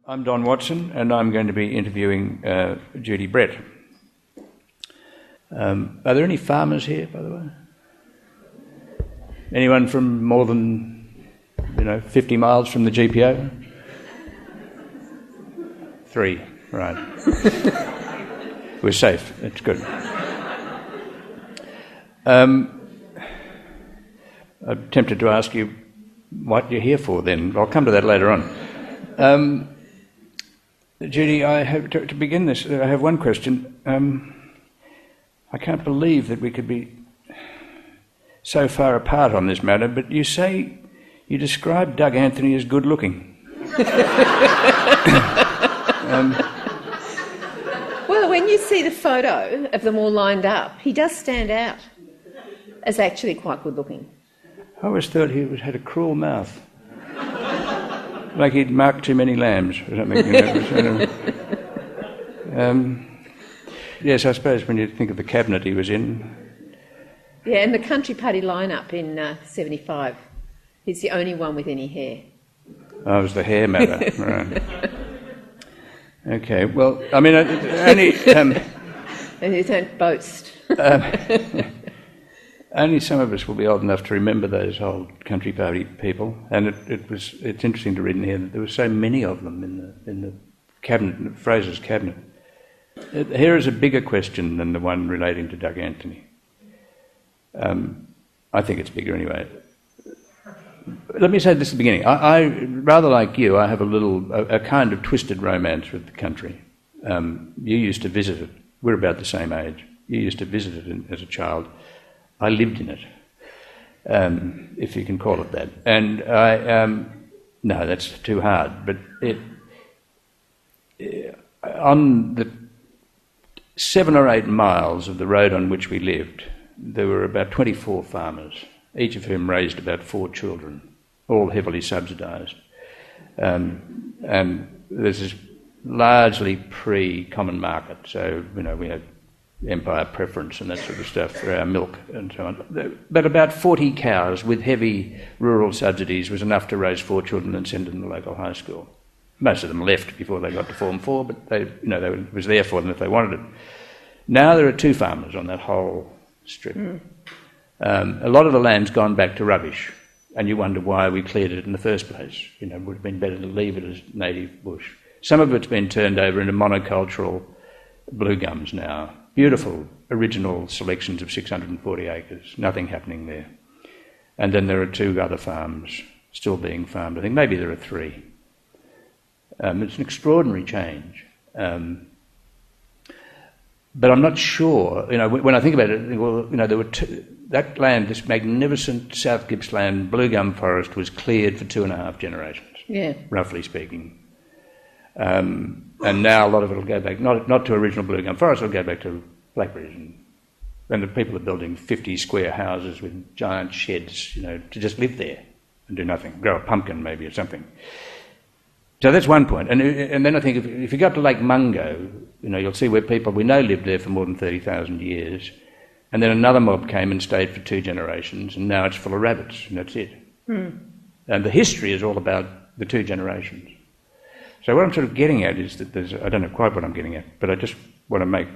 I'm Don Watson, and I'm going to be interviewing Judith Brett. Are there any farmers here, by the way? Anyone from more than, 50 miles from the GPO? 3, right. We're safe, that's good. I'm tempted to ask you what you're here for then. I'll come to that later on. Judy, to begin this, I have one question. I can't believe that we could be so far apart on this matter, but you describe Doug Anthony as good looking. Well, when you see the photo of them all lined up, he does stand out as actually quite good looking. I always thought he had a cruel mouth. Like he'd marked too many lambs or something. Yes, I suppose when you think of the cabinet he was in. Yeah, and the Country Party lineup in 75. He's the only one with any hair. Oh, it was the hair matter, right. Okay, well, I mean, only... and you don't boast. Only some of us will be old enough to remember those old Country Party people, and it's interesting to read in here that there were so many of them in the cabinet, Fraser's cabinet. Here is a bigger question than the one relating to Doug Anthony. I think it's bigger anyway. Let me say this at the beginning. I rather like you, I have a kind of twisted romance with the country. You used to visit it. We're about the same age. You used to visit it as a child. I lived in it, if you can call it that. And no, that's too hard. But on the 7 or 8 miles of the road on which we lived, there were about 24 farmers, each of whom raised about 4 children, all heavily subsidised. And this is largely pre-common market, so we had empire preference and that sort of stuff for our milk and so on. But about 40 cows with heavy rural subsidies was enough to raise 4 children and send them to the local high school. Most of them left before they got to Form 4, but it was there for them if they wanted it. Now there are 2 farmers on that whole strip. A lot of the land's gone back to rubbish, and you wonder why we cleared it in the first place. It would have been better to leave it as native bush. Some of it's been turned over into monocultural blue gums now. Beautiful original selections of 640 acres, nothing happening there. And then there are 2 other farms still being farmed. I think maybe there are 3. It's an extraordinary change. But I'm not sure, when I think about it, I think, well, there were that land, this magnificent South Gippsland blue gum forest was cleared for 2.5 generations, roughly speaking. And now a lot of it will go back, not to original blue gum forest, it'll go back to blackberries. And the people are building 50 square houses with giant sheds, to just live there and do nothing, grow a pumpkin maybe or something. So that's one point. And then I think if you go up to Lake Mungo, you'll see where people we know lived there for more than 30,000 years. And then another mob came and stayed for 2 generations, and now it's full of rabbits, and that's it. And the history is all about the 2 generations. So what I'm sort of getting at is that I don't know quite what I'm getting at, but I just want to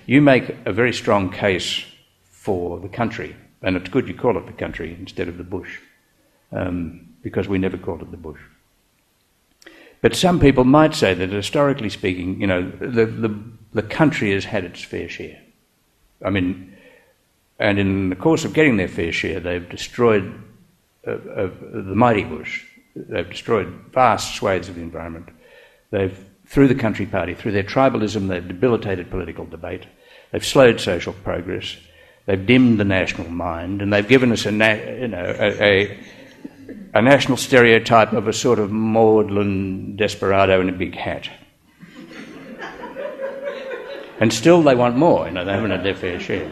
you make a very strong case for the country, and it's good you call it the country instead of the bush, because we never called it the bush. But some people might say that historically speaking, the country has had its fair share. I mean, and in the course of getting their fair share, they've destroyed the mighty bush. They've destroyed vast swathes of the environment. Through the Country Party, through their tribalism, they've debilitated political debate. They've slowed social progress. They've dimmed the national mind, and they've given us a national stereotype of a sort of maudlin desperado in a big hat. And still they want more, they haven't had their fair share.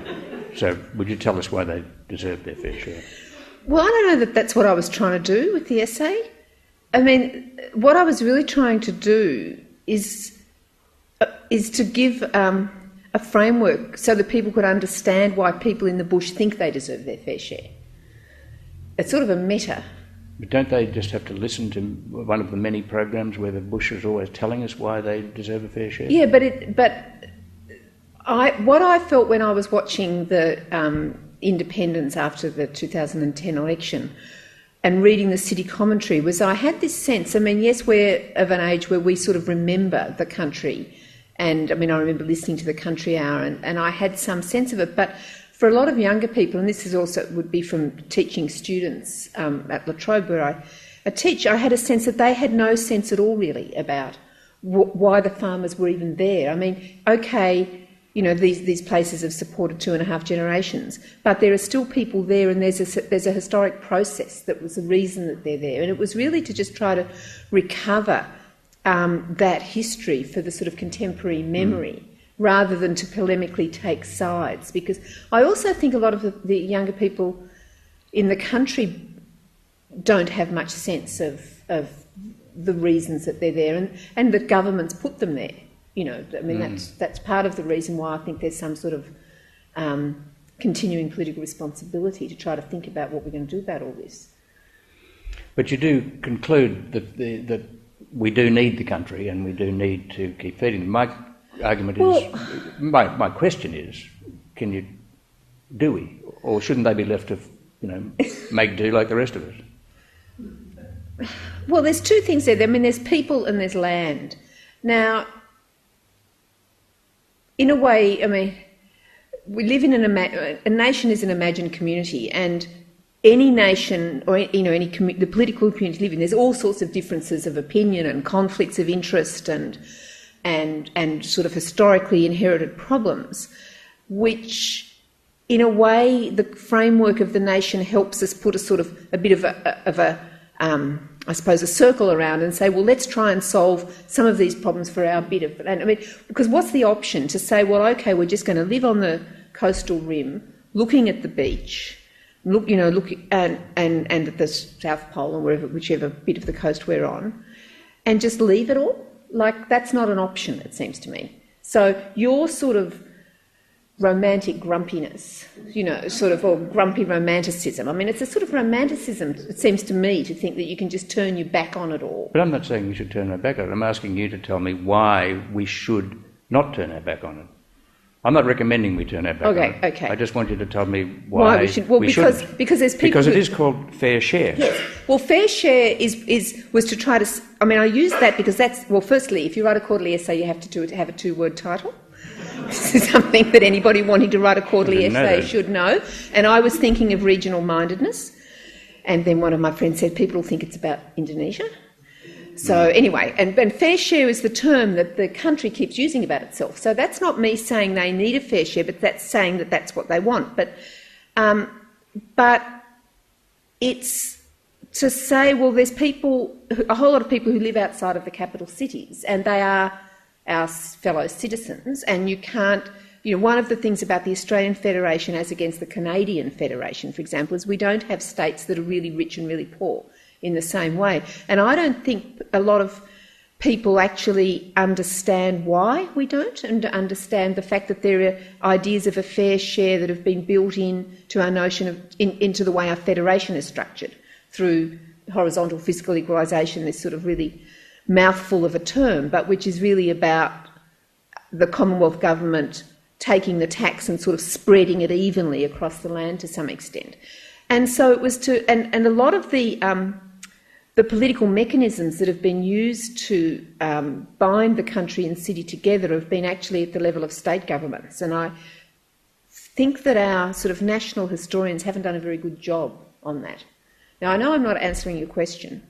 So would you tell us why they deserve their fair share? Well, I don't know that that's what I was trying to do with the essay. I mean, what I was really trying to do is to give a framework so that people could understand why people in the bush think they deserve their fair share. It's sort of a meta But don't they just have to listen to one of the many programs where the Bush is always telling us why they deserve a fair share? Yeah, what I felt when I was watching the Independence after the 2010 election and reading the city commentary was I had this sense, I mean, yes, we're of an age where we sort of remember the country, and I mean, I remember listening to the Country Hour and I had some sense of it, but for a lot of younger people, and this is also would be from teaching students at La Trobe where I teach, I had a sense that they had no sense at all really about why the farmers were even there. I mean, okay, you know, these places have supported 2.5 generations, but there are still people there, and there's a historic process that was the reason that they're there, and it was really to just try to recover that history for the sort of contemporary memory, rather than to polemically take sides. Because I also think a lot of the younger people in the country don't have much sense of the reasons that they're there, and that governments put them there. You know, I mean, that's part of the reason why I think there's some sort of continuing political responsibility to try to think about what we're going to do about all this. But you do conclude that we do need the country and we do need to keep feeding them. My argument is, my question is, do we? Or shouldn't they be left to, you know, make do like the rest of us? Well, there's two things there. I mean, there's people and there's land. Now, in a way, I mean, we live in a nation is an imagined community, and any nation or, you know, the political community we live in, there's all sorts of differences of opinion and conflicts of interest and sort of historically inherited problems, which, in a way, the framework of the nation helps us put a bit of a I suppose, a circle around and say, well, let's try and solve some of these problems for our bit of land. I mean, because what's the option? To say, well, okay, we're just going to live on the coastal rim, looking at the beach, and at the South Pole or whichever bit of the coast we're on, and just leave it all? Like, that's not an option, it seems to me. So your sort of romantic grumpiness, you know, sort of, or grumpy romanticism. I mean, it's a sort of romanticism, it seems to me, to think that you can just turn your back on it all. But I'm not saying we should turn our back on it. I'm asking you to tell me why we should not turn our back on it. I'm not recommending we turn our back on it. Okay. I just want you to tell me why we should. Well, because there's people. Because it is called fair share. Yes. Well, fair share was to try to. I mean, I use that because that's, well, firstly, if you write a quarterly essay, you have to have a 2-word title. This is something that anybody wanting to write a quarterly essay should know. And I was thinking of regional mindedness, and then one of my friends said people will think it's about Indonesia. So anyway, and fair share is the term that the country keeps using about itself. So that's not me saying they need a fair share, but that's saying that that's what they want. But it's to say, well, there's a whole lot of people who live outside of the capital cities, and they are our fellow citizens, and you can't, you know, one of the things about the Australian Federation as against the Canadian Federation, for example, is we don't have states that are really rich and really poor in the same way. And I don't think a lot of people actually understand why we don't, and understand the fact that there are ideas of a fair share that have been built into our notion of, into the way our federation is structured through horizontal fiscal equalisation, this sort of really mouthful of a term, but which is really about the Commonwealth government taking the tax and sort of spreading it evenly across the land to some extent. And so it was to, and a lot of the political mechanisms that have been used to bind the country and city together have been actually at the level of state governments. And I think that our sort of national historians haven't done a very good job on that. Now, I know I'm not answering your question.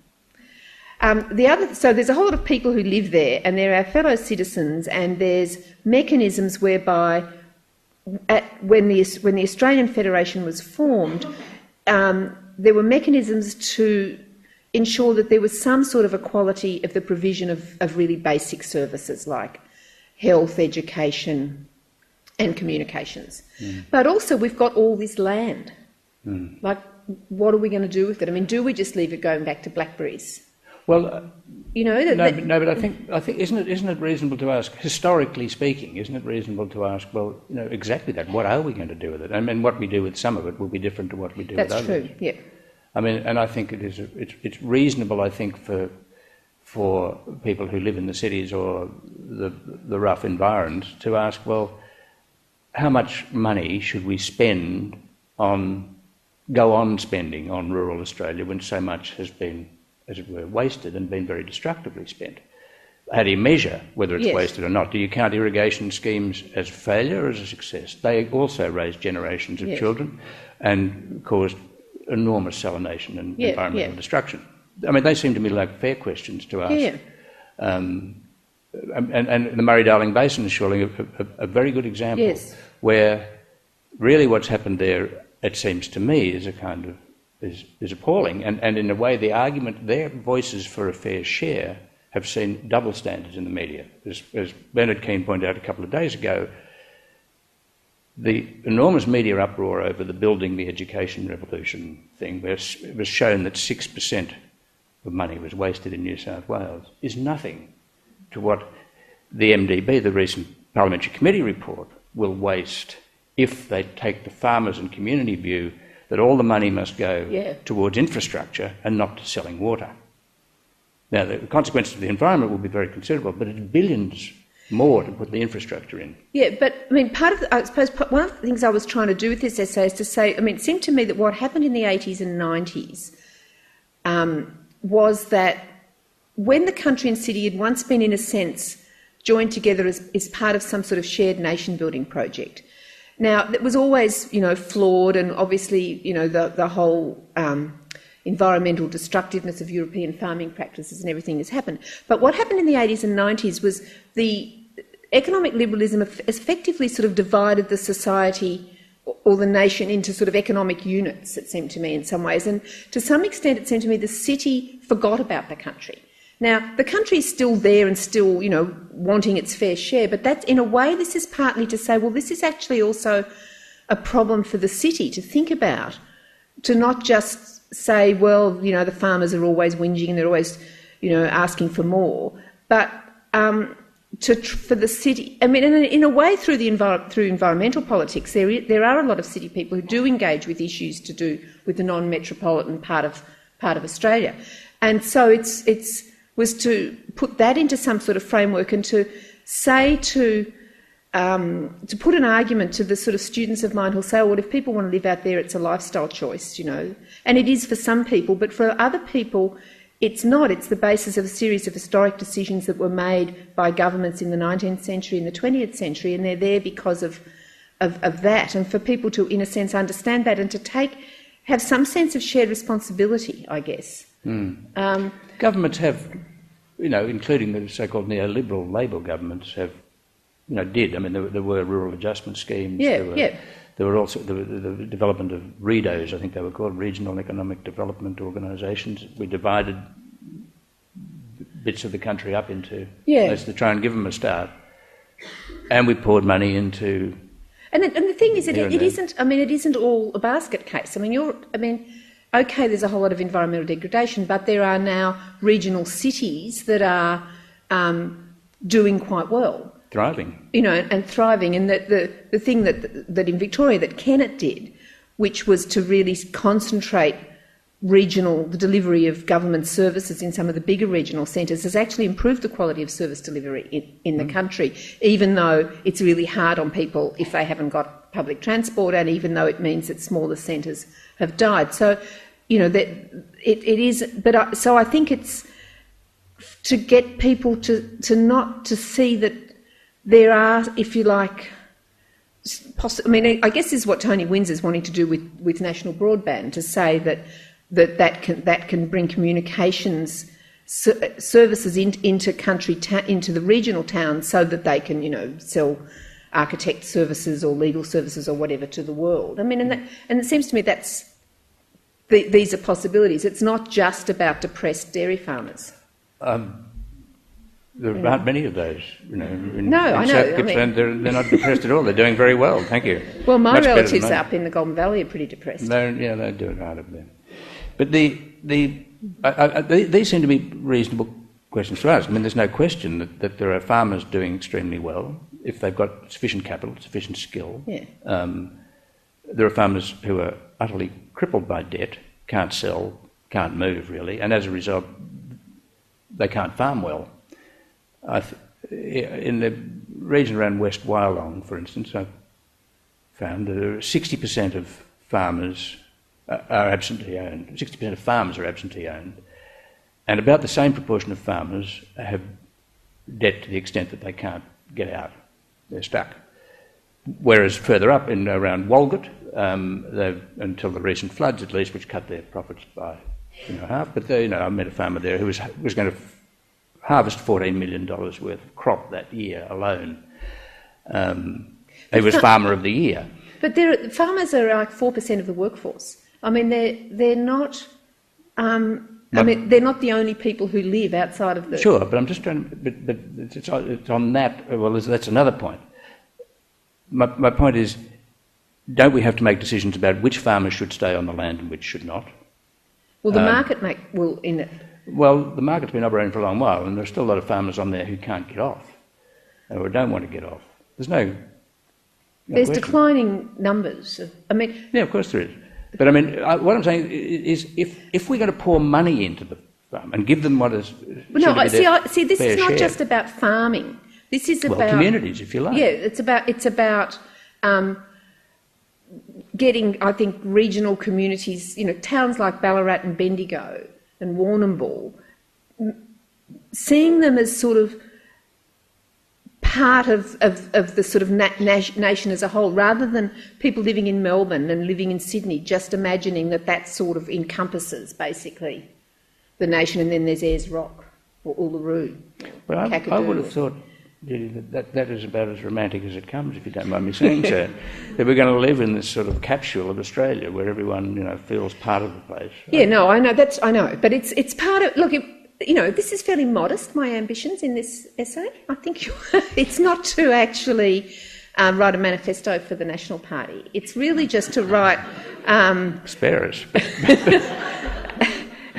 So there's a whole lot of people who live there, and they're our fellow citizens, and there's mechanisms whereby when the Australian Federation was formed, there were mechanisms to ensure that there was some sort of equality of the provision of really basic services like health, education and communications. But also we've got all this land. Like, what are we going to do with it? I mean, do we just leave it going back to blackberries? Well, you know, but I think isn't it reasonable to ask, historically speaking, isn't it reasonable to ask, well, you know, exactly that, what are we going to do with it? I mean, what we do with some of it will be different to what we do with others. That's true, yeah. I mean, and I think it's reasonable, I think, for people who live in the cities or the rough environs to ask, well, how much money should we spend go on spending on rural Australia when so much has been, as it were, wasted and been very destructively spent? How do you measure whether it's wasted or not? Do you count irrigation schemes as failure or as a success? They also raised generations of children and caused enormous salination and environmental destruction. I mean, they seem to me like fair questions to ask. Yeah. And the Murray-Darling Basin is surely a very good example where really what's happened there, it seems to me, is a kind of is appalling. And in a way, the argument, their voices for a fair share have seen double standards in the media. As Bernard Keane pointed out a couple of days ago, the enormous media uproar over the building the education revolution thing, where it was shown that 6% of money was wasted in New South Wales, is nothing to what the MDB, the recent Parliamentary Committee report, will waste if they take the farmers and community view that all the money must go towards infrastructure and not to selling water. Now, the consequences of the environment will be very considerable, but it's billions more to put the infrastructure in. Yeah, but, I mean, I suppose one of the things I was trying to do with this essay is to say, I mean, it seemed to me that what happened in the 80s and 90s was that when the country and city had once been, in a sense, joined together as part of some sort of shared nation-building project. Now, it was always, flawed, and obviously, the whole environmental destructiveness of European farming practices and everything has happened. But what happened in the 80s and 90s was the economic liberalism effectively sort of divided the society or the nation into sort of economic units, it seemed to me, in some ways. And to some extent, it seemed to me the city forgot about the country. Now, the country is still there and still, wanting its fair share, but that's, in a way, this is partly to say, well, this is actually also a problem for the city to think about, to not just say, well, the farmers are always whinging and they're always, asking for more, but for the city, I mean, in a way, through environmental politics, there are a lot of city people who do engage with issues to do with the non-metropolitan part of Australia, and so it was to put that into some sort of framework and to say to put an argument to the sort of students of mine who'll say, well, if people want to live out there, it's a lifestyle choice, and it is for some people, but for other people, it's not. It's the basis of a series of historic decisions that were made by governments in the 19th century and the 20th century, and they're there because of that, and for people to, in a sense, understand that and to have some sense of shared responsibility, I guess. Governments have, including the so-called neoliberal Labor governments, have, did. I mean, there were rural adjustment schemes. There were also the development of REDOs, I think they were called, Regional Economic Development Organisations. We divided bits of the country up into those to try and give them a start. And we poured money into... And the thing is, it isn't. I mean, it isn't all a basket case. Okay, there's a whole lot of environmental degradation, but there are now regional cities that are doing quite well. Thriving. And thriving. And that the thing that in Victoria that Kennett did, which was to really concentrate the delivery of government services in some of the bigger regional centres, has actually improved the quality of service delivery in the country, even though it's really hard on people if they haven't got public transport, and even though it means that smaller centres have died. So, that it is. But so I think it's to get people to not to see that there are, if you like, I guess this is what Tony Windsor's wanting to do with national broadband, to say that can bring communications services into into the regional towns, so that they can sell architect services or legal services or whatever to the world. I mean, and it seems to me these are possibilities. It's not just about depressed dairy farmers. There aren't many of those, No, I know. South Gippsland, they're not depressed at all. They're doing very well, thank you. Well, my relatives up in the Golden Valley are pretty depressed. They do it hard up there. But these seem to be reasonable questions to ask. I mean, there's no question that there are farmers doing extremely well if they've got sufficient capital, sufficient skill. Yeah. There are farmers who are utterly crippled by debt can't sell, can't move really, and as a result, they can't farm well. In the region around West Wyalong, for instance, I found that 60% of farmers are absentee owned. 60% of farmers are absentee owned, and about the same proportion of farmers have debt to the extent that they can't get out. They're stuck. Whereas further up in around Walgett, until the recent floods at least, which cut their profits by half, but I met a farmer there who was going to harvest $14 million worth of crop that year alone. He was Farmer of the Year. But farmers are like 4% of the workforce. I mean, they're not. They're not the only people who live outside of the. Sure, but I'm just trying. But it's on that. Well, that's another point. My point is, don't we have to make decisions about which farmers should stay on the land and which should not? Well, the market will in it. Well, the market's been operating for a long while, and there's still a lot of farmers on there who can't get off, or don't want to get off. There's There's declining numbers. Yeah, of course there is. But I mean, what I'm saying is, if we're going to pour money into the farm and give them what is see, this is not just about farming. This is about communities, if you like. Yeah, it's about getting, I think, regional communities. Towns like Ballarat and Bendigo and Warrnambool, seeing them as sort of part of the sort of nation as a whole, rather than people living in Melbourne and living in Sydney just imagining that sort of encompasses basically the nation, and then there's Ayers Rock or Uluru. Well, I would have thought, Judy, that is about as romantic as it comes, if you don't mind me saying so, that we're going to live in this sort of capsule of Australia where everyone feels part of the place. Yeah, no, I know, but it's part of, look, this is fairly modest, my ambitions in this essay. I think it's not to actually write a manifesto for the National Party. It's really just to write... Spare us.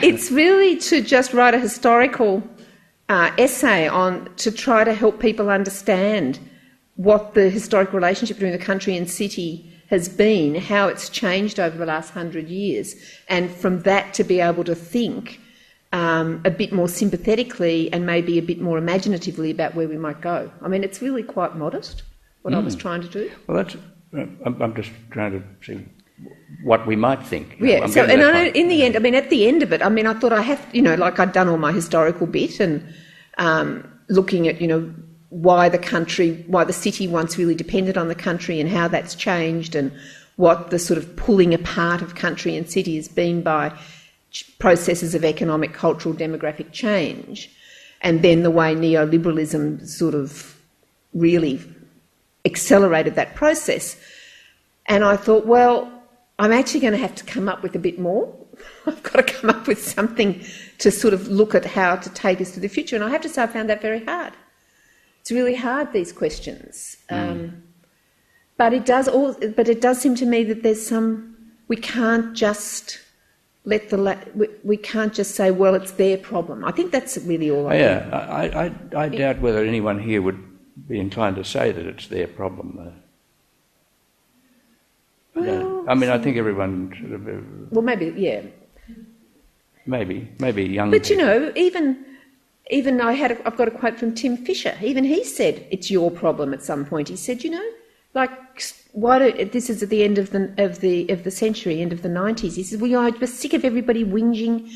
It's really to just write a historical essay to try to help people understand what the historic relationship between the country and city has been, how it's changed over the last 100 years, and from that to be able to think a bit more sympathetically and maybe a bit more imaginatively about where we might go. I mean, it's really quite modest, what I was trying to do. Well, I'm just trying to see what we might think. Yeah, at the end of it, I thought I have, I'd done all my historical bit and looking at, why the city once really depended on the country and how that's changed, and what the sort of pulling apart of country and city has been by processes of economic, cultural, demographic change, and then the way neoliberalism sort of really accelerated that process. And I thought, well, I'm actually going to have to come up with a bit more. I've got to come up with something to sort of look at how to take us to the future. And I have to say I found that very hard. It's really hard, these questions. But it does seem to me that there's we can't just we can't just say, well, it's their problem. I think that's really all I doubt whether anyone here would be inclined to say that it's their problem, though. Well, I think everyone sort of... well, maybe, yeah. Maybe young But, people. even I've got a quote from Tim Fisher. Even he said it's your problem at some point. He said, this is at the end of the century, end of the 90s. He said, well, I'm just sick of everybody whinging.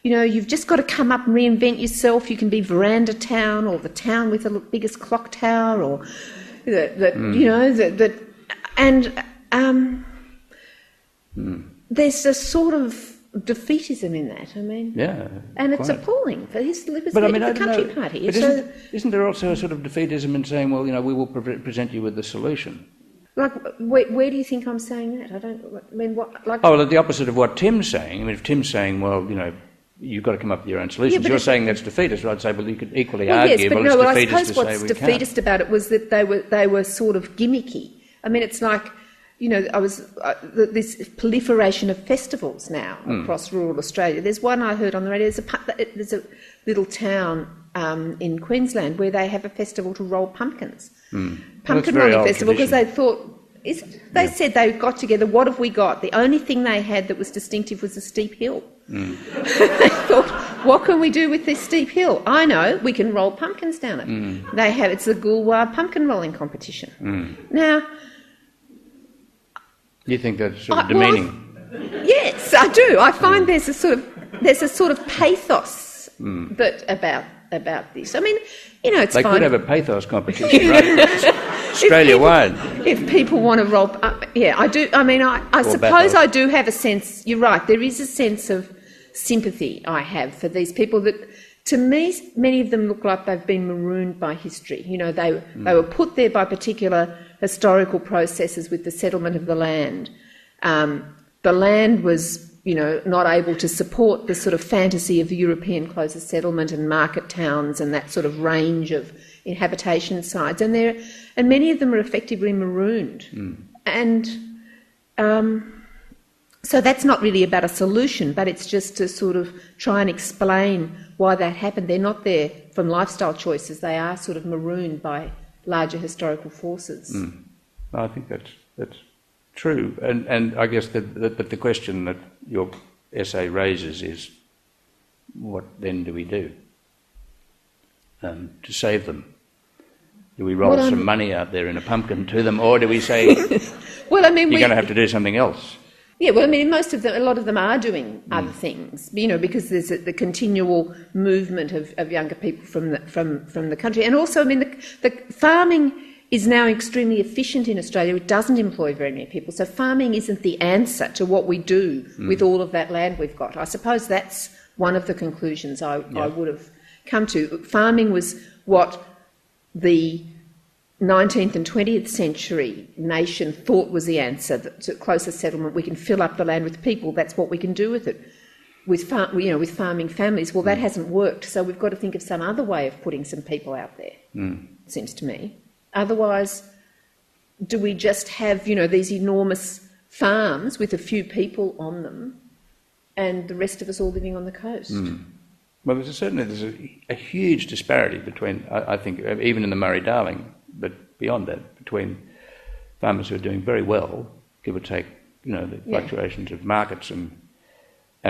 You've just got to come up and reinvent yourself. You can be Veranda Town, or the town with the biggest clock tower, or there's a sort of defeatism in that. And it's appalling for the Country Party. But isn't there also a sort of defeatism in saying, well, we will present you with the solution? Like, where do you think I'm saying that? The opposite of what Tim's saying. If Tim's saying, well, you've got to come up with your own solutions. You're saying that's defeatist. I'd say, well, you could equally argue, yes, but it's defeatist I suppose to say we what's defeatist about it was that they were sort of gimmicky. It's like, this proliferation of festivals now across rural Australia. There's one I heard on the radio. There's a little town in Queensland where they have a festival to roll pumpkins. Pumpkin rolling festival, because they thought They said they got together, what have we got? The only thing they had that was distinctive was a steep hill. They thought, what can we do with this steep hill? I know, we can roll pumpkins down it. It's the Goolwa pumpkin rolling competition. Now... You think that's sort of demeaning? Yes, I do. I find there's a sort of pathos about this. I mean, it's fine. They could have a pathos competition, right? Australia-wide. If people want to roll... I do. I mean, I suppose I do have a sense... You're right, there is a sense of sympathy I have for these people that, to me, many of them look like they've been marooned by history. They were put there by particular historical processes with the settlement of the land. The land was, not able to support the sort of fantasy of European closer settlement and market towns and that sort of range of habitation sites, and many of them are effectively marooned. And so that's not really about a solution, but it's just to sort of try and explain why that happened. They're not there from lifestyle choices; they are sort of marooned by larger historical forces. I think that's true, and I guess that the question that your essay raises is, what then do we do to save them? Do we roll some money out there in a pumpkin to them, or do we say, you're going to have to do something else? Yeah, well, I mean, a lot of them are doing other things, because there's the continual movement of younger people from the country, and also, I mean, the farming is now extremely efficient in Australia. It doesn't employ very many people, so farming isn't the answer to what we do with all of that land we've got. I suppose that's one of the conclusions I would have come to. Farming was what the 19th and 20th century nation thought was the answer to closer settlement. We can fill up the land with people. That's what we can do with it. With farming families. Well, that hasn't worked, so we've got to think of some other way of putting some people out there, it seems to me. Otherwise, do we just have, these enormous farms with a few people on them and the rest of us all living on the coast? Well, there's a huge disparity between, I think, even in the Murray-Darling, but beyond that, between farmers who are doing very well, give or take, the fluctuations of markets and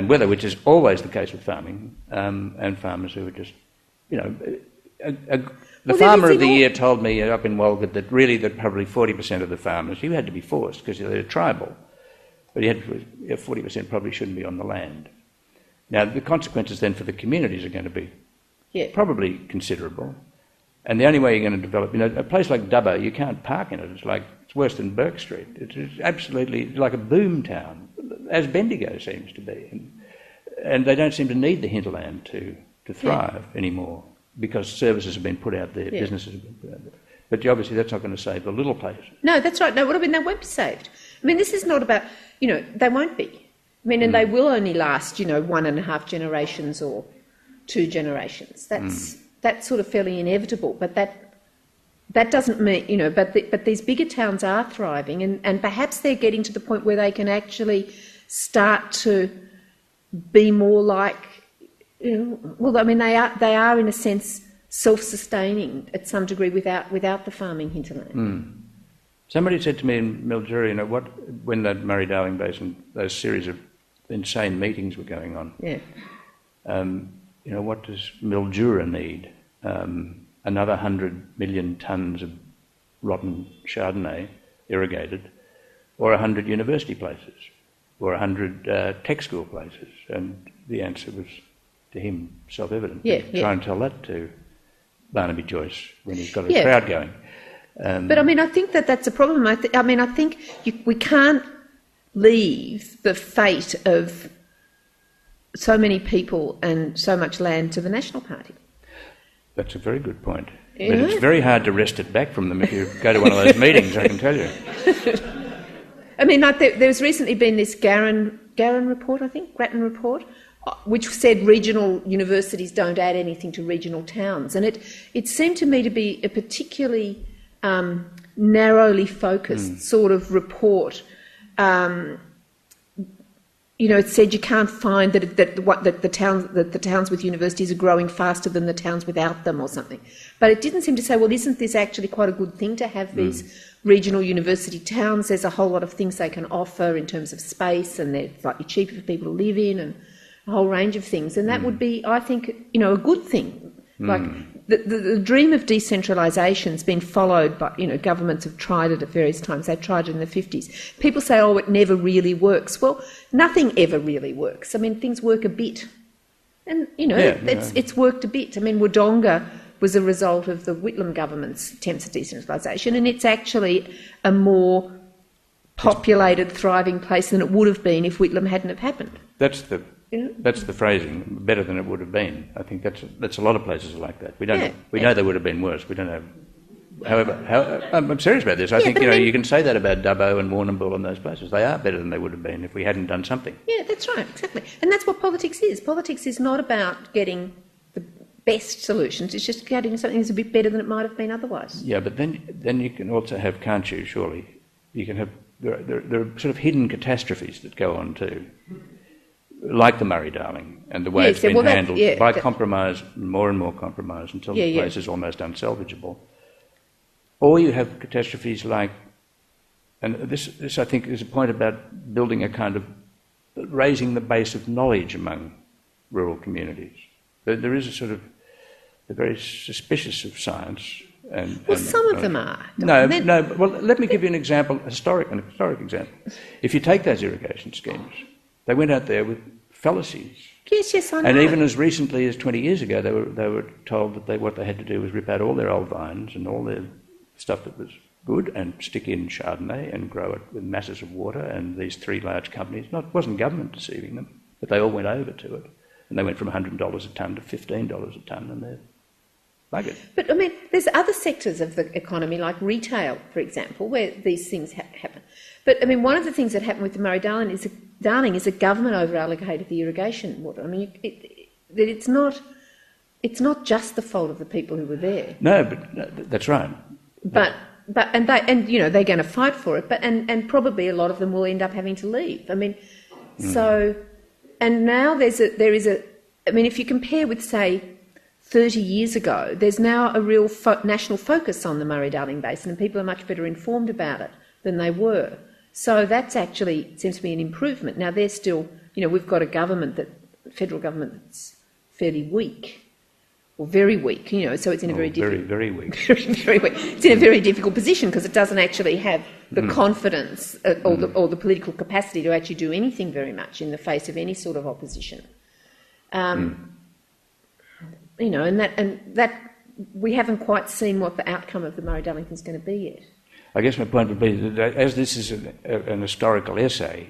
weather, which is always the case with farming, and farmers who are just, the farmer of the year told me up in Walgett that probably 40% of the farmers, he had to be forced because they're tribal, but 40% probably shouldn't be on the land. Now, the consequences then for the communities are going to be probably considerable, and the only way you're going to develop, a place like Dubbo, you can't park in it. It's worse than Burke Street. It's absolutely like a boom town, as Bendigo seems to be, and they don't seem to need the hinterland to thrive anymore, because services have been put out there, businesses have been put out there. But obviously that's not going to save the little place. No, that's right. No, they won't be saved. I mean, this is not about, they won't be. I mean, and they will only last, 1.5 generations or 2 generations. That's sort of fairly inevitable. But that doesn't mean, but these bigger towns are thriving, and perhaps they're getting to the point where they can actually start to be more like, well, I mean, they are in a sense self-sustaining at some degree without the farming hinterland. Somebody said to me in Mildura, when that Murray-Darling Basin, those series of insane meetings were going on, what does Mildura need? Another 100 million tonnes of rotten Chardonnay irrigated, or 100 university places, or 100 tech school places? And the answer was, to him, self-evident. Try and tell that to Barnaby Joyce when he's got a crowd going. But I mean, I think that's a problem. I think we can't leave the fate of so many people and so much land to the National Party. That's a very good point. But it's very hard to wrest it back from them if you go to one of those meetings, I can tell you. I mean, there's recently been this Grattan report, I think, which said regional universities don't add anything to regional towns. And it seemed to me to be a particularly narrowly focused sort of report, it said you can't find that the towns with universities are growing faster than the towns without them or something. But it didn't seem to say, well, isn't this actually quite a good thing to have these regional university towns? There's a whole lot of things they can offer in terms of space, and they're slightly cheaper for people to live in, and a whole range of things. And that would be, I think, a good thing. Like the dream of decentralisation's been followed by, governments have tried it at various times. They tried it in the 50s. People say, oh, it never really works. Well, nothing ever really works. I mean, things work a bit. And, it's worked a bit. I mean, Wodonga was a result of the Whitlam government's attempts at decentralisation, and it's actually a more populated, thriving place than it would have been if Whitlam hadn't have happened. That's the phrasing. Better than it would have been. I think that's a lot of places are like that. We don't. We know they would have been worse. We don't know. However, I'm serious about this. I think you can say that about Dubbo and Warrnambool and those places. They are better than they would have been if we hadn't done something. Yeah, that's right. Exactly. And that's what politics is. Politics is not about getting the best solutions. It's just getting something that's a bit better than it might have been otherwise. Yeah, but then you can also have, can't you? Surely you can have. There are sort of hidden catastrophes that go on too. Like the Murray-Darling and the way it's been handled by compromise, more and more compromise, until the place is almost unsalvageable. Or you have catastrophes like, and this I think is a point about building a kind of, raising the base of knowledge among rural communities. There is a sort of, they're very suspicious of science. Some of them are. No. Well, let me give you an example, an historic example. If you take those irrigation schemes, they went out there with fallacies. Yes, I know. And even as recently as 20 years ago, they were told that what they had to do was rip out all their old vines and all their stuff that was good and stick in Chardonnay and grow it with masses of water. And these three large companies, it wasn't government deceiving them, but they all went over to it. And they went from $100 a tonne to $15 a tonne, and they're buggered. But, I mean, there's other sectors of the economy, like retail, for example, where these things happen. But, I mean, one of the things that happened with the Murray-Darling is the government over-allocated the irrigation water. I mean, it's not just the fault of the people who were there. No, but that's right. But they're going to fight for it. And probably a lot of them will end up having to leave. I mean, so, and now there is a. I mean, if you compare with, say, 30 years ago, there's now a real national focus on the Murray-Darling Basin, and people are much better informed about it than they were. So that's actually seems to be an improvement. Now they're still, we've got a federal government that's fairly weak, or very weak. So it's in a very difficult, very weak, very weak. It's in a very difficult position because it doesn't actually have the confidence or the political capacity to actually do anything very much in the face of any sort of opposition. And that we haven't quite seen what the outcome of the Murray-Darling thing is going to be yet. I guess my point would be that as this is an historical essay,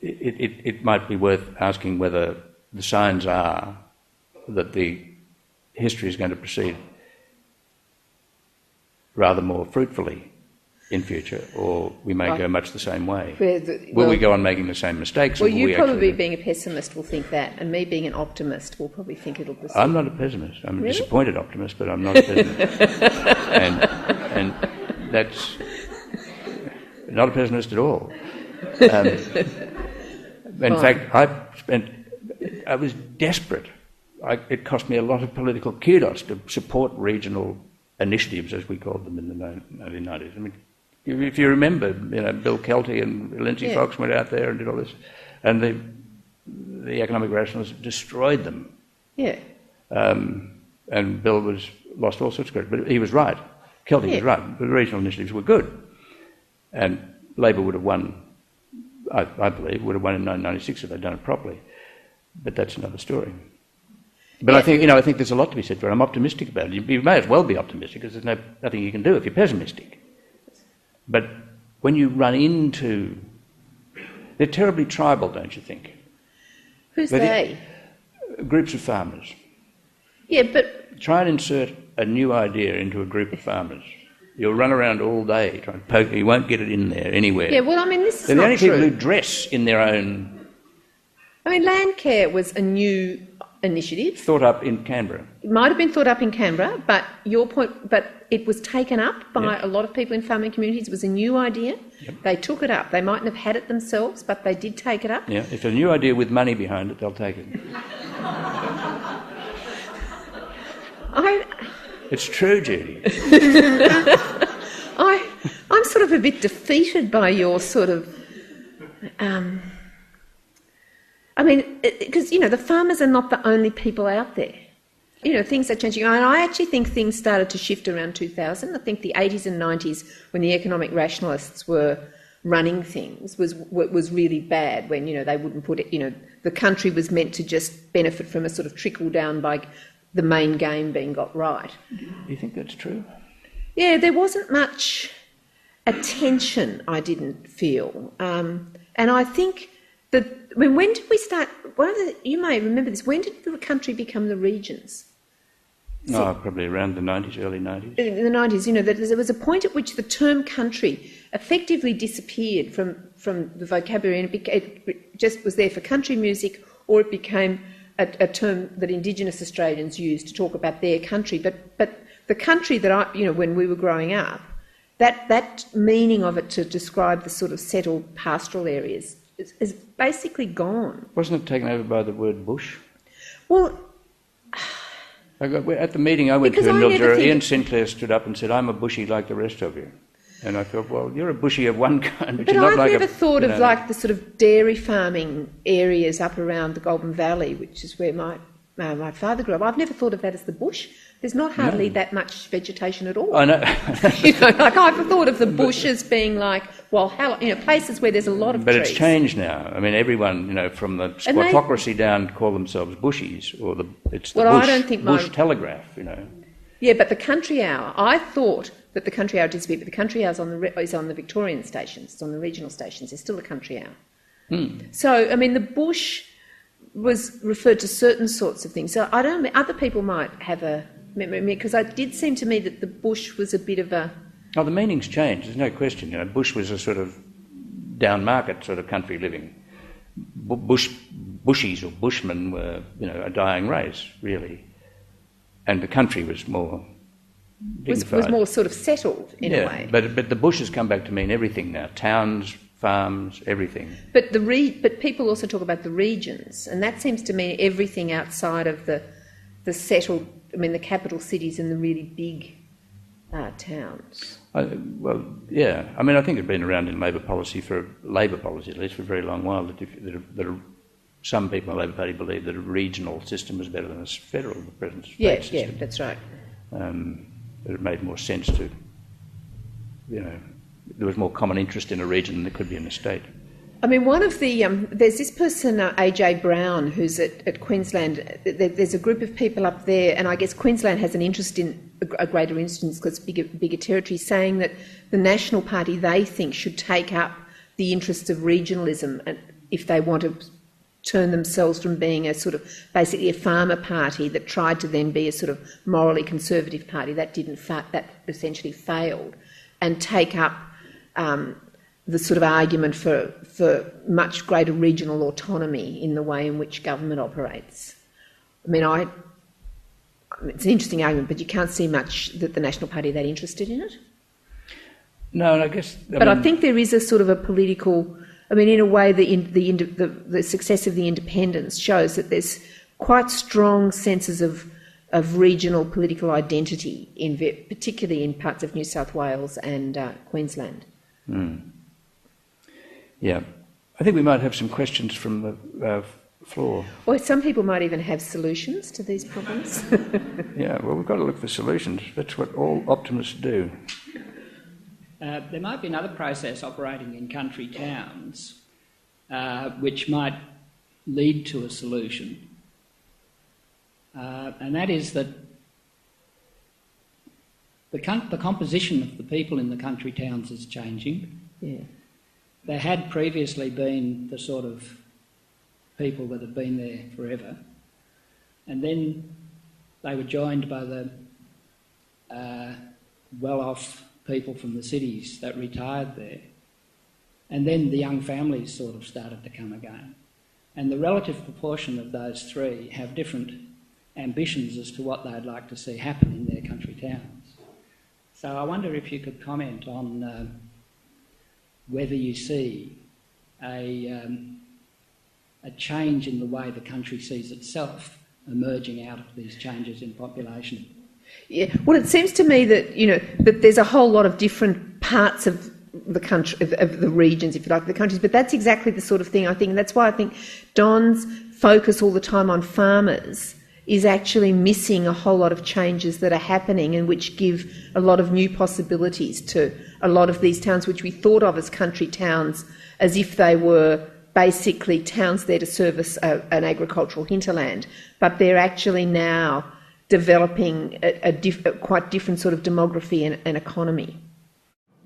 it might be worth asking whether the signs are that the history is going to proceed rather more fruitfully in future, or we may go much the same way. Will we go on making the same mistakes? Well, you probably, being a pessimist, will think that, and me being an optimist will probably think it'll proceed. I'm not a pessimist. I'm a disappointed optimist, but I'm not a pessimist. and that's not a pessimist at all. In fact, I was desperate. It cost me a lot of political kudos to support regional initiatives, as we called them in the 1990s. I mean, if you remember, Bill Kelty and Lindsay Fox went out there and did all this, and the economic rationalists destroyed them. Yeah. And Bill lost all sorts of credit, but he was right. Kelty was right. The regional initiatives were good, and Labor would have won. I believe would have won in 1996 if they'd done it properly. But that's another story. But I think there's a lot to be said for it. I'm optimistic about it. You may as well be optimistic because there's nothing you can do if you're pessimistic. But when you run into... They're terribly tribal, don't you think? Who's they? Groups of farmers. Yeah, but... Try and insert a new idea into a group of farmers. You'll run around all day trying to poke it. You won't get it in there anywhere. Yeah, well, I mean, this is not true. They're the only people who dress in their own... I mean, Landcare was a new initiative. Thought up in Canberra. it might have been thought up in Canberra, but it was taken up by a lot of people in farming communities. It was a new idea. Yep. They took it up. They mightn't have had it themselves, but they did take it up. Yeah, if it's a new idea with money behind it, they'll take it. It's true, Judy. I'm sort of a bit defeated by your sort of... because, the farmers are not the only people out there. Things are changing. And I actually think things started to shift around 2000. I think the 80s and 90s, when the economic rationalists were running things, was really bad, when, they wouldn't put it, the country was meant to just benefit from a sort of trickle down by the main game being got right. Do you think that's true? Yeah, there wasn't much attention, I didn't feel. And I think that, when did we start, you may remember this, when did the country become the regions? Probably around the 90s, early 90s. In the 90s, there was a point at which the term country effectively disappeared from the vocabulary, and it just was there for country music, or it became a term that Indigenous Australians used to talk about their country. But the country that when we were growing up, that meaning of it to describe the sort of settled pastoral areas is basically gone. Wasn't it taken over by the word bush? Well, at the meeting I went to in Mildura, Ian Sinclair stood up and said, "I'm a bushie like the rest of you." And I thought, well, you're a bushie of one kind, but you're not like a... But I've never thought of like the sort of dairy farming areas up around the Golden Valley, which is where my father grew up. I've never thought of that as the bush. There's not hardly that much vegetation at all. I know. I've thought of the bush as being like, places where there's a lot of trees. But it's changed now. I mean, everyone, from the squattocracy down, call themselves bushies, or it's the bush, I don't think bush telegraph, Yeah, but the country hour, I thought that the country hour disappeared, but the country hour is on the Victorian stations, it's on the regional stations, there's still a country hour. So, the bush was referred to certain sorts of things. So I don't know, other people might have a memory, because it did seem to me that the bush was a bit of a... Oh, the meaning's changed, there's no question. Bush was a sort of down market sort of country living. Bushies or bushmen were, a dying race, really. And the country was more dignified. Was more sort of settled in a way. But the bush has come back to mean everything now. Towns, farms, everything. But people also talk about the regions, and that seems to mean everything outside of the settled, the capital cities and the really big towns. I think it's been around in Labor policy at least for a very long while, that some people in the Labor Party believe that a regional system was better than a federal, the present state system. Yeah, that's right. That it made more sense to, there was more common interest in a region than there could be in a state. One of the... there's this person, A.J. Brown, who's at Queensland. There's a group of people up there, and I guess Queensland has an interest in a greater instance because it's bigger territory, saying that the National Party, they think, should take up the interests of regionalism, and if they want to turn themselves from being a sort of basically a farmer party that tried to then be a sort of morally conservative party, that essentially failed, and take up the sort of argument for much greater regional autonomy in the way in which government operates. It's an interesting argument, but you can't see much that the National Party are that interested in it. No, and I guess... I think there is a sort of a political... in a way, the success of the independents shows that there's quite strong senses of regional political identity, particularly in parts of New South Wales and Queensland. Yeah. I think we might have some questions from the floor. Or some people might even have solutions to these problems. Yeah, well, we've got to look for solutions. That's what all optimists do. There might be another process operating in country towns which might lead to a solution, and that is that the composition of the people in the country towns is changing. Yeah. There had previously been the sort of people that had been there forever, and then they were joined by the well-off people from the cities that retired there. And then the young families sort of started to come again. And the relative proportion of those three have different ambitions as to what they'd like to see happen in their country towns. So I wonder if you could comment on whether you see a change in the way the country sees itself emerging out of these changes in population. Yeah, well, it seems to me that, that there's a whole lot of different parts of the country, of the regions, if you like, the countries, but that's exactly the sort of thing I think, and that's why I think Don's focus all the time on farmers is actually missing a whole lot of changes that are happening and which give a lot of new possibilities to a lot of these towns which we thought of as country towns as if they were basically towns there to service an agricultural hinterland, but they're actually now developing a quite different sort of demography and economy.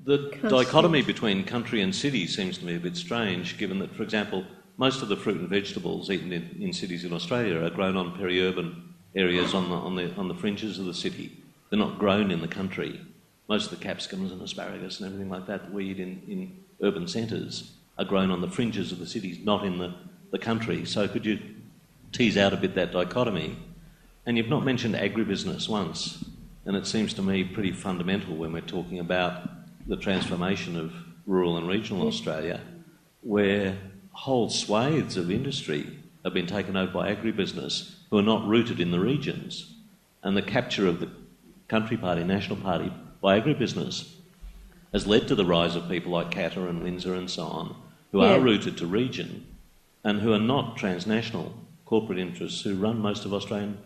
The dichotomy between country and city seems to me a bit strange, given that, for example, most of the fruit and vegetables eaten in cities in Australia are grown on peri-urban areas on the fringes of the city. They're not grown in the country. Most of the capsicums and asparagus and everything like that we eat in urban centres are grown on the fringes of the cities, not in the country. So could you tease out a bit that dichotomy? And you've not mentioned agribusiness once, and it seems to me pretty fundamental when we're talking about the transformation of rural and regional Australia, where whole swathes of industry have been taken over by agribusiness who are not rooted in the regions, and the capture of the Country Party, National Party, by agribusiness has led to the rise of people like Catter and Windsor and so on, who are rooted to region and who are not transnational corporate interests who run most of Australian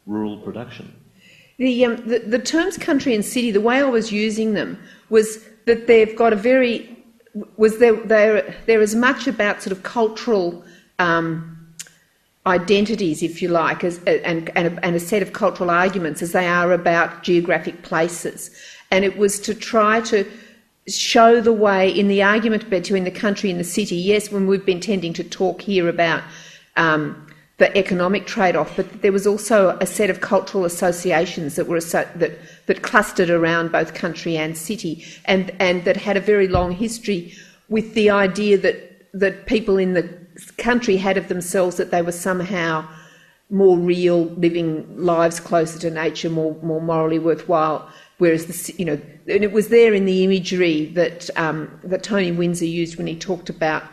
rural production. The terms country and city, the way I was using them was that they've got they're as much about sort of cultural identities, if you like, and a set of cultural arguments as they are about geographic places. And it was to try to show the way in the argument between the country and the city. Yes, when we've been tending to talk here about the economic trade-off, but there was also a set of cultural associations that were that clustered around both country and city, and that had a very long history with the idea that people in the country had of themselves that they were somehow more real, living lives closer to nature, more morally worthwhile. Whereas and it was there in the imagery that Tony Windsor used when he talked about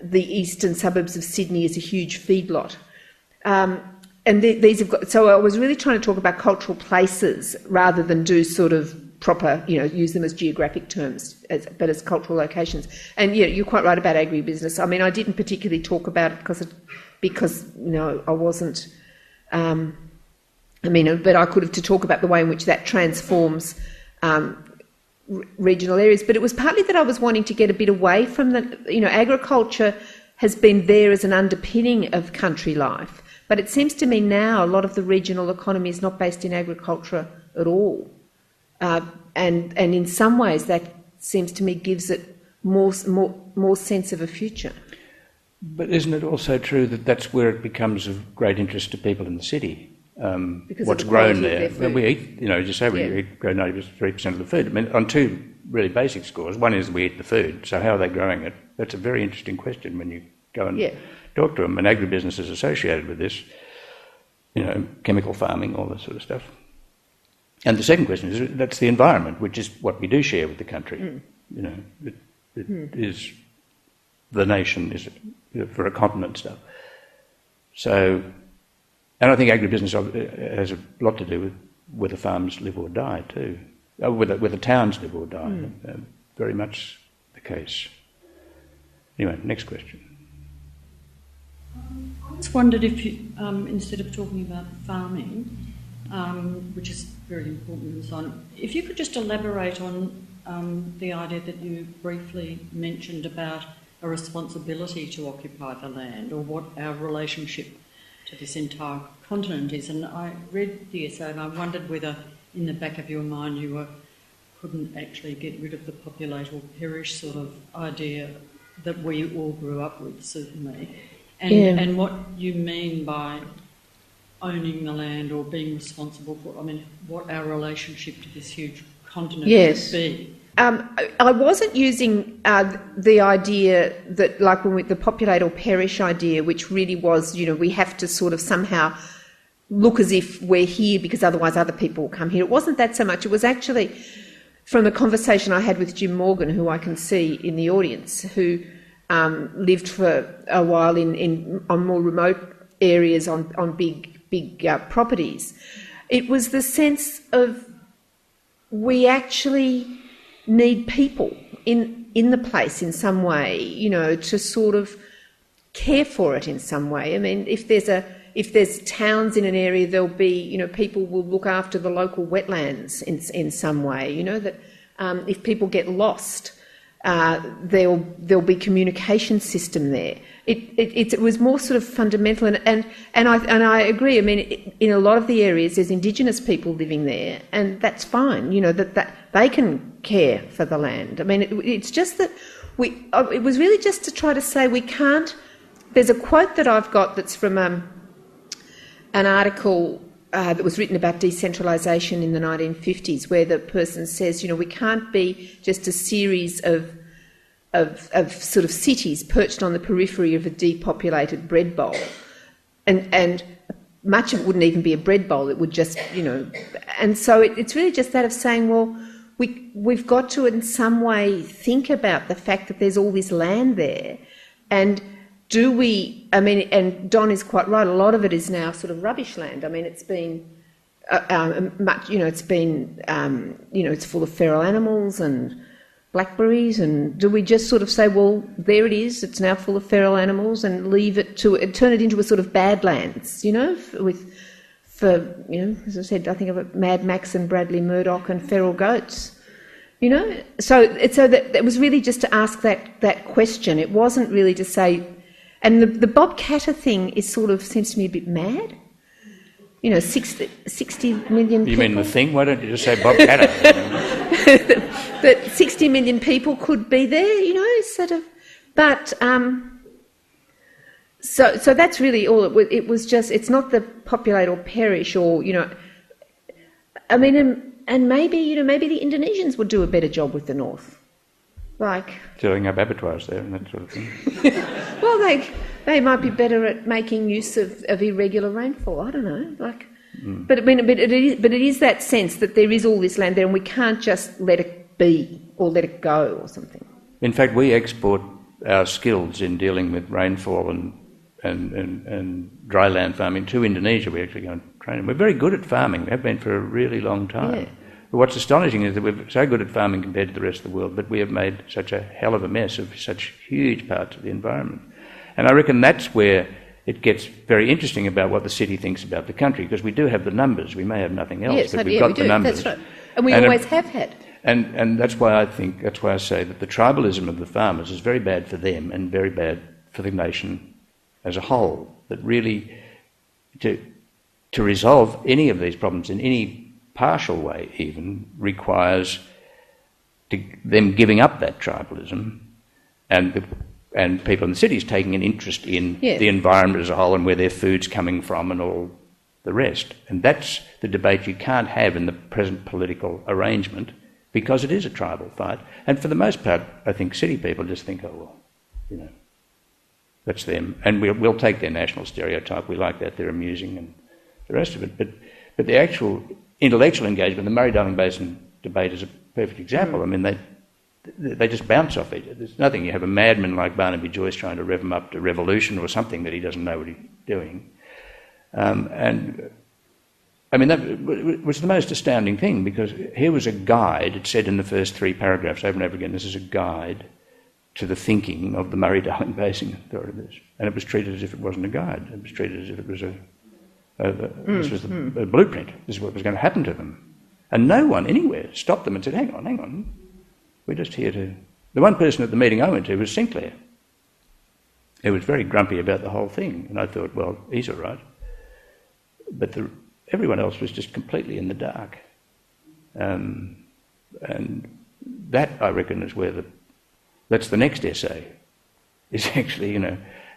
the eastern suburbs of Sydney as a huge feedlot. These have got, so I was really trying to talk about cultural places rather than do sort of proper, use them as geographic terms, but as cultural locations. And yeah, you're quite right about agribusiness. I mean, I didn't particularly talk about it because I wasn't. But I could have to talk about the way in which that transforms regional areas. But it was partly that I was wanting to get a bit away from agriculture has been there as an underpinning of country life. But it seems to me now a lot of the regional economy is not based in agriculture at all. And in some ways that seems to me gives it more sense of a future. But isn't it also true that that's where it becomes of great interest to people in the city? What's grown there. Well, we eat, as you say, we grow 93% of the food. I mean, on two really basic scores. One is we eat the food, so how are they growing it? That's a very interesting question when you go and talk to them. And agribusiness is associated with this, chemical farming, all this sort of stuff. And the second question is, that's the environment, which is what we do share with the country. It is the nation, is for a continent stuff. So, and I think agribusiness has a lot to do with whether farms live or die too, whether towns live or die. Very much the case. Anyway, next question. I just wondered if you, instead of talking about farming, which is very important and so on, if you could just elaborate on the idea that you briefly mentioned about a responsibility to occupy the land, or what our relationship to this entire continent is. And I read the essay and I wondered whether in the back of your mind you couldn't actually get rid of the populate or perish sort of idea that we all grew up with, certainly, and what you mean by owning the land or being responsible for, what our relationship to this huge continent would be. I wasn't using the idea that, like the populate or perish idea, which really was, we have to sort of somehow look as if we're here because otherwise other people will come here. It wasn't that so much. It was actually from a conversation I had with Jim Morgan, who I can see in the audience, who lived for a while on more remote areas on big properties. It was the sense of we actually need people in the place in some way, to sort of care for it in some way. I mean, if there's towns in an area, there'll be, people will look after the local wetlands in some way, that if people get lost, there'll be communication system there. It was more sort of fundamental, and I agree. I mean, in a lot of the areas, there's Indigenous people living there, and that's fine. That they can care for the land. I mean, it's just that it was really just to try to say we can't. There's a quote that I've got that's from an article that was written about decentralisation in the 1950s, where the person says, we can't be just a series of sort of cities perched on the periphery of a depopulated bread bowl, and much of it wouldn't even be a bread bowl. It would just, and so it's really just that of saying, well, we've got to in some way think about the fact that there's all this land there, and do we? I mean, and Don is quite right. A lot of it is now sort of rubbish land. I mean, it's been much. It's been. It's full of feral animals and blackberries. And do we just sort of say, well, there it is. It's now full of feral animals, and leave it turn it into a sort of badlands? As I said, I think of it, Mad Max and Bradley Murdoch and feral goats. So that it was really just to ask that question. It wasn't really to say. And the Bob Catter thing seems to me a bit mad. 60 million people. You mean the thing? Why don't you just say Bob Catter? That 60 million people could be there, sort of. But so that's really all. It was just, it's not the populate or perish or, I mean, and maybe the Indonesians would do a better job with the North. Setting up abattoirs there and that sort of thing. Well, they might be better at making use of irregular rainfall. I don't know. But I mean, it is that sense that there is all this land there, and we can't just let it be or let it go or something. In fact, we export our skills in dealing with rainfall and dry land farming to Indonesia. We actually go and train them. We're very good at farming. We have been for a really long time. Yeah. But what's astonishing is that we're so good at farming compared to the rest of the world, but we have made such a hell of a mess of such huge parts of the environment. And I reckon that's where it gets very interesting about what the city thinks about the country, because we do have the numbers. We may have nothing else, but we've got the numbers. That's right. And we always have had. And that's why I say that the tribalism of the farmers is very bad for them and very bad for the nation as a whole. That really, to resolve any of these problems in any partial way even, requires them giving up that tribalism and people in the cities taking an interest in the environment as a whole and where their food's coming from and all the rest. And that's the debate you can't have in the present political arrangement, because it is a tribal fight. And for the most part, I think city people just think, oh, well, that's them. And we'll take their national stereotype. We like that. They're amusing and the rest of it. But the actual intellectual engagement, the Murray-Darling Basin debate is a perfect example. I mean, they just bounce off each other. There's nothing. You have a madman like Barnaby Joyce trying to rev him up to revolution or something that he doesn't know what he's doing. And I mean, that was the most astounding thing, because here was a guide. It said in the first 3 paragraphs over and over again, this is a guide to the thinking of the Murray-Darling Basin authorities. And it was treated as if it wasn't a guide. It was treated as if it was this was a blueprint. This is what was going to happen to them. And no one anywhere stopped them and said, hang on, we're just here to... The one person at the meeting I went to was Sinclair, who was very grumpy about the whole thing. And I thought, well, he's all right. But everyone else was just completely in the dark. And that, I reckon, is where that's the next essay, is actually,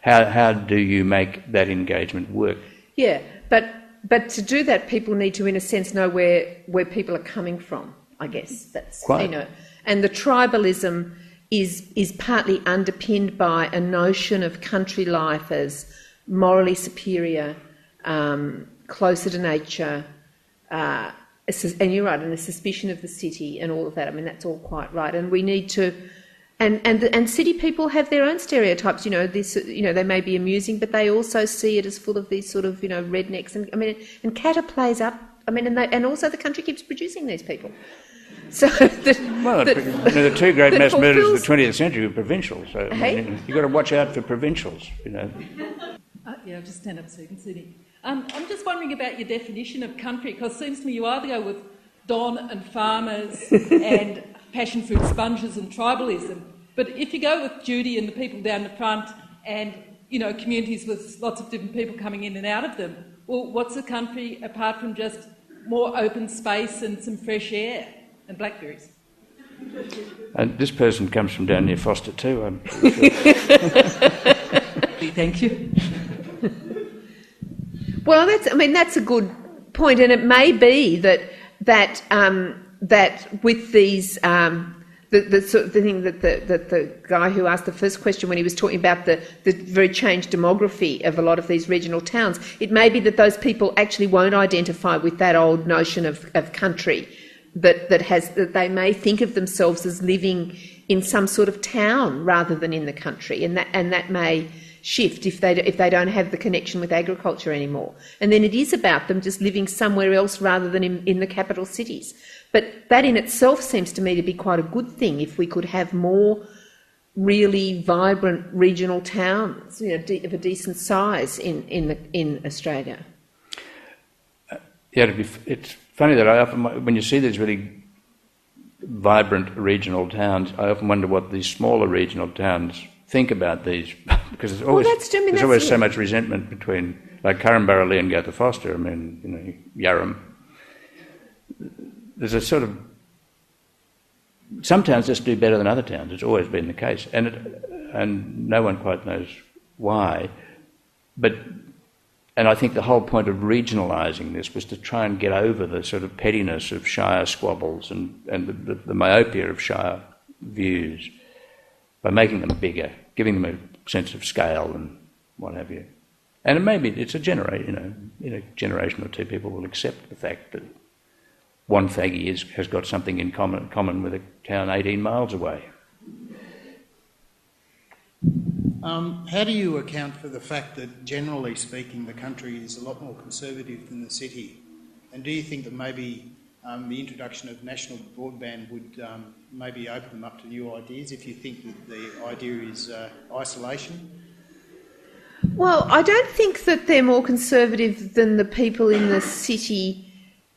how do you make that engagement work? Yeah, but to do that, people need to, in a sense, know where people are coming from, I guess. That's Quite. And the tribalism is partly underpinned by a notion of country life as morally superior, closer to nature, and you're right, and the suspicion of the city and all of that. I mean, that's all quite right, and we need to. And city people have their own stereotypes. They may be amusing, but they also see it as full of these sort of rednecks. And I mean, and Katter plays up. I mean, and also the country keeps producing these people. So the two great mass murders of the 20th century were provincials. So you've got to watch out for provincials. I'll just stand up so you can see me. I'm just wondering about your definition of country, because it seems to me you either go with Don and farmers and passion fruit sponges and tribalism, but if you go with Judy and the people down the front and communities with lots of different people coming in and out of them, well, what's a country apart from just more open space and some fresh air and blackberries? And this person comes from down near Foster too, I'm sure. Thank you. Well, that's a good point, and it may be that with these the sort of thing that the guy who asked the first question, when he was talking about the very changed demography of a lot of these regional towns, it may be that those people actually won't identify with that old notion of country, that they may think of themselves as living in some sort of town rather than in the country, and that may shift if they don't have the connection with agriculture anymore. And then it is about them just living somewhere else rather than in the capital cities. But that in itself seems to me to be quite a good thing, if we could have more really vibrant regional towns, of a decent size in Australia. It's funny that I often, when you see these really vibrant regional towns, I often wonder what these smaller regional towns think about these, because there's always so much resentment between, like Currumburrally and Gather Foster. I mean, Yarram. There's a sort of, some towns just do better than other towns. It's always been the case, and no one quite knows why. And I think the whole point of regionalising this was to try and get over the sort of pettiness of shire squabbles and the myopia of shire views by making them bigger, giving them a sense of scale and what have you. And maybe it's a generation, in a generation or two, people will accept the fact that one faggy has got something in common with a town 18 miles away. How do you account for the fact that, generally speaking, the country is a lot more conservative than the city? And do you think that maybe the introduction of national broadband would maybe open them up to new ideas, if you think that the idea is isolation? Well, I don't think that they're more conservative than the people in the city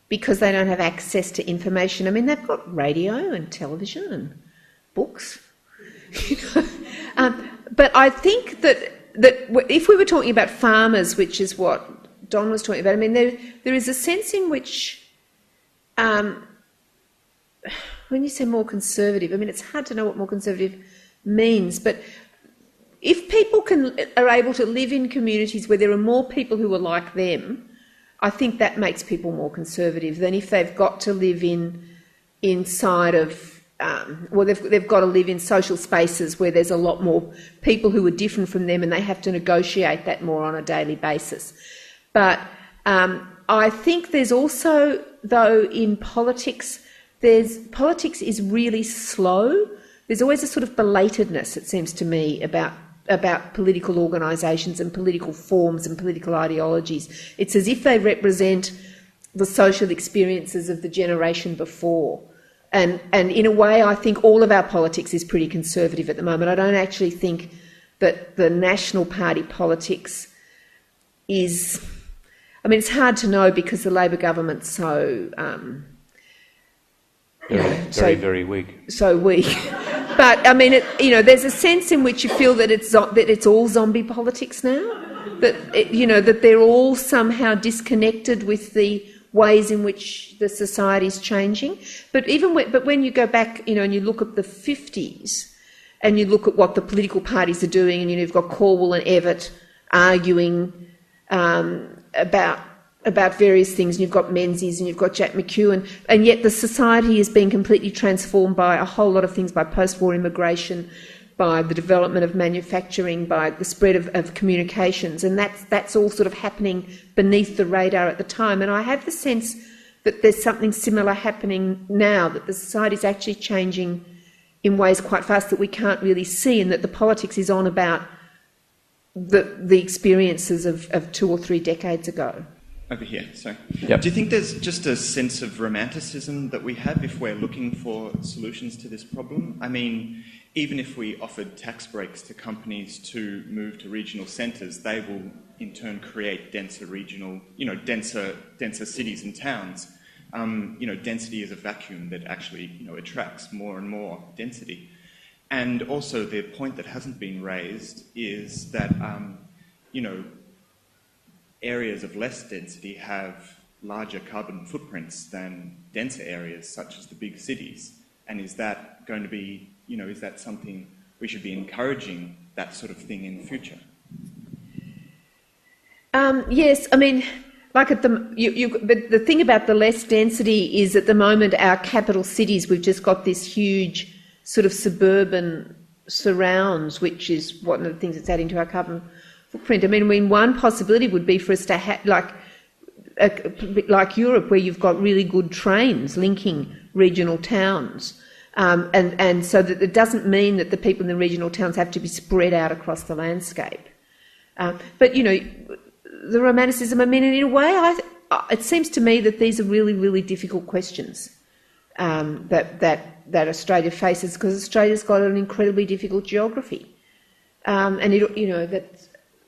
because they don't have access to information. I mean, they've got radio and television and books. But I think that if we were talking about farmers, which is what Don was talking about, I mean, there is a sense in which, when you say more conservative, I mean, it's hard to know what more conservative means, but if people are able to live in communities where there are more people who are like them, I think that makes people more conservative than if they've got to live inside of, they've got to live in social spaces where there's a lot more people who are different from them and they have to negotiate that more on a daily basis. But I think there's also, though, in politics, politics is really slow. There's always a sort of belatedness, it seems to me, about political organisations and political forms and political ideologies. It's as if they represent the social experiences of the generation before. And in a way, I think all of our politics is pretty conservative at the moment. I don't actually think that the National Party politics is... I mean, it's hard to know because the Labor government's so... very weak. So weak. But, I mean, there's a sense in which you feel that it's all zombie politics now, that they're all somehow disconnected with the ways in which the society's changing. But when you go back, and you look at the 50s and you look at what the political parties are doing, and you've got Corwell and Evatt arguing about various things, and you've got Menzies and you've got Jack McEwen, and yet the society has been completely transformed by a whole lot of things, by post-war immigration, by the development of manufacturing, by the spread of communications, and that's all sort of happening beneath the radar at the time. And I have the sense that there's something similar happening now, that the society is actually changing in ways quite fast that we can't really see, and that the politics is on about the experiences of 2 or 3 decades ago. Over here, sorry. Yep. Do you think there's just a sense of romanticism that we have if we're looking for solutions to this problem? I mean, even if we offered tax breaks to companies to move to regional centres, they will in turn create denser regional, denser cities and towns. Density is a vacuum that actually, attracts more and more density. And also the point that hasn't been raised is that, areas of less density have larger carbon footprints than denser areas such as the big cities. And is that going to be, is that something we should be encouraging, that sort of thing in the future? Yes, I mean, like but the thing about the less density is at the moment our capital cities, we've just got this huge sort of suburban surrounds, which is one of the things that's adding to our carbon footprint. I mean, one possibility would be for us to have, like Europe, where you've got really good trains linking regional towns, and so that it doesn't mean that the people in the regional towns have to be spread out across the landscape. But the romanticism, I mean, in a way, it seems to me that these are really, really difficult questions that Australia faces, because Australia's got an incredibly difficult geography, and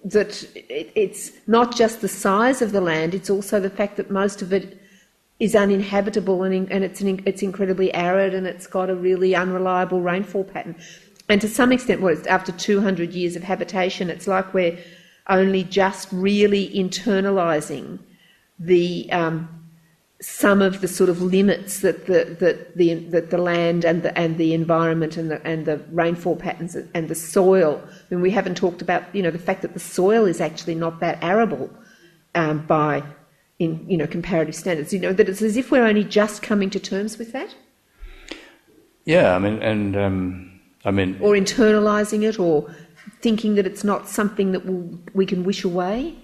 it's not just the size of the land; it's also the fact that most of it is uninhabitable, and it's incredibly arid, and it's got a really unreliable rainfall pattern. And to some extent, after 200 years of habitation, it's like we're only just really internalising the some of the sort of limits that the land and the environment and the rainfall patterns and the soil. I mean, we haven't talked about the fact that the soil is actually not that arable by comparative standards. That it's as if we're only just coming to terms with that. Yeah, I mean, or internalising it, or thinking that it's not something that we can wish away.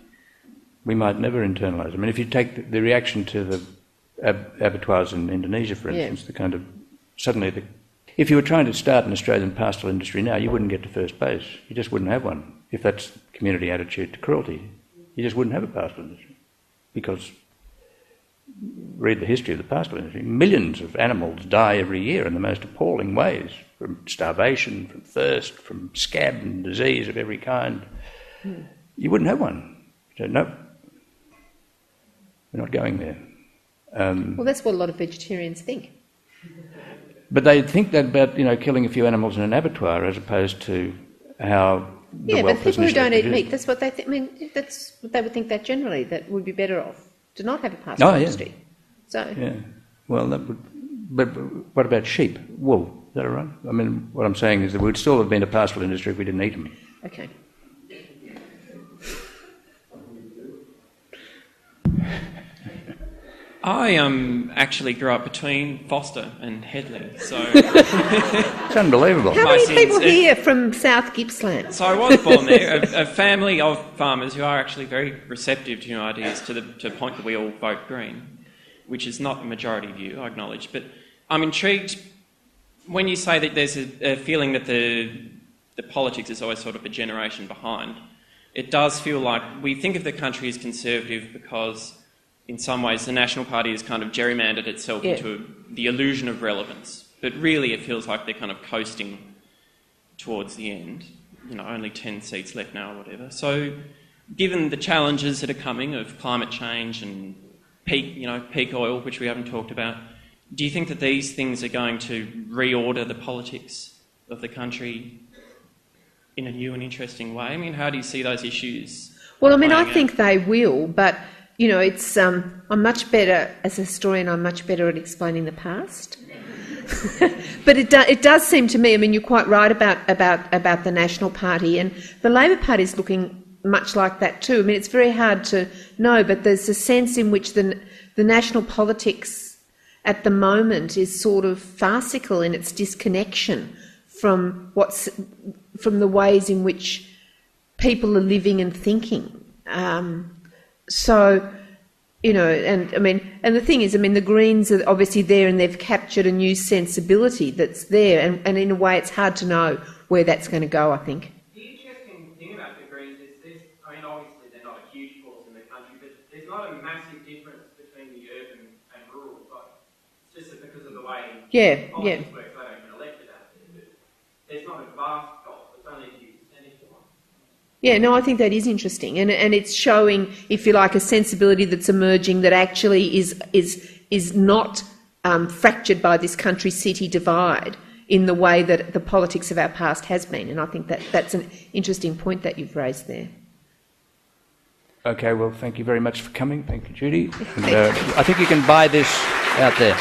We might never internalise. I mean, if you take the reaction to the abattoirs in Indonesia, for instance, if you were trying to start an Australian pastoral industry now, you wouldn't get to first base. You just wouldn't have one. If that's community attitude to cruelty, you just wouldn't have a pastoral industry. Because read the history of the pastoral industry. Millions of animals die every year in the most appalling ways, from starvation, from thirst, from scab and disease of every kind. You wouldn't have one. You say, no, we're not going there. Well, that's what a lot of vegetarians think. But they think that about killing a few animals in an abattoir as opposed to how the but people who don't eat produced. meat, that's what they think. I mean, that's what they would think, that generally that would be better off to not have a pastoral industry. So yeah, well, that would. But what about sheep? Wool? Is that all right? I mean, what I'm saying is that we'd still have been a pastoral industry if we didn't eat them. Okay. I actually grew up between Foster and Headley, so it's unbelievable. How many people here from South Gippsland? So I was born there. A family of farmers who are actually very receptive to new ideas, to the point that we all vote Green, which is not the majority view, I acknowledge. But I'm intrigued when you say that there's a feeling that the politics is always sort of a generation behind. It does feel like we think of the country as conservative because, in some ways, the National Party has kind of gerrymandered itself into the illusion of relevance. But really it feels like they're kind of coasting towards the end. Only 10 seats left now or whatever. So given the challenges that are coming of climate change and peak oil, which we haven't talked about, do you think that these things are going to reorder the politics of the country in a new and interesting way? I mean, how do you see those issues? Well, I mean, I think they will, but it's I'm much better as a historian. I'm much better at explaining the past. But it does seem to me. I mean, you're quite right about the National Party, and the Labor Party is looking much like that too. I mean, it's very hard to know, but there's a sense in which the national politics at the moment is sort of farcical in its disconnection from the ways in which people are living and thinking. So, you know, and the thing is, the Greens are obviously there, and they've captured a new sensibility that's there, and in a way, it's hard to know where that's going to go, I think. The interesting thing about the Greens is obviously they're not a huge force in the country, but there's not a massive difference between the urban and rural vote. It's just because of the way politics works, they don't get elected out there. There's not a vast gulf, it's only a few percentage points. Yeah, no, I think that is interesting, and it's showing, if you like, a sensibility that's emerging that actually is not fractured by this country-city divide in the way that the politics of our past has been, and I think that's an interesting point that you've raised there. Okay, well, thank you very much for coming. Thank you, Judy. And, I think you can buy this out there.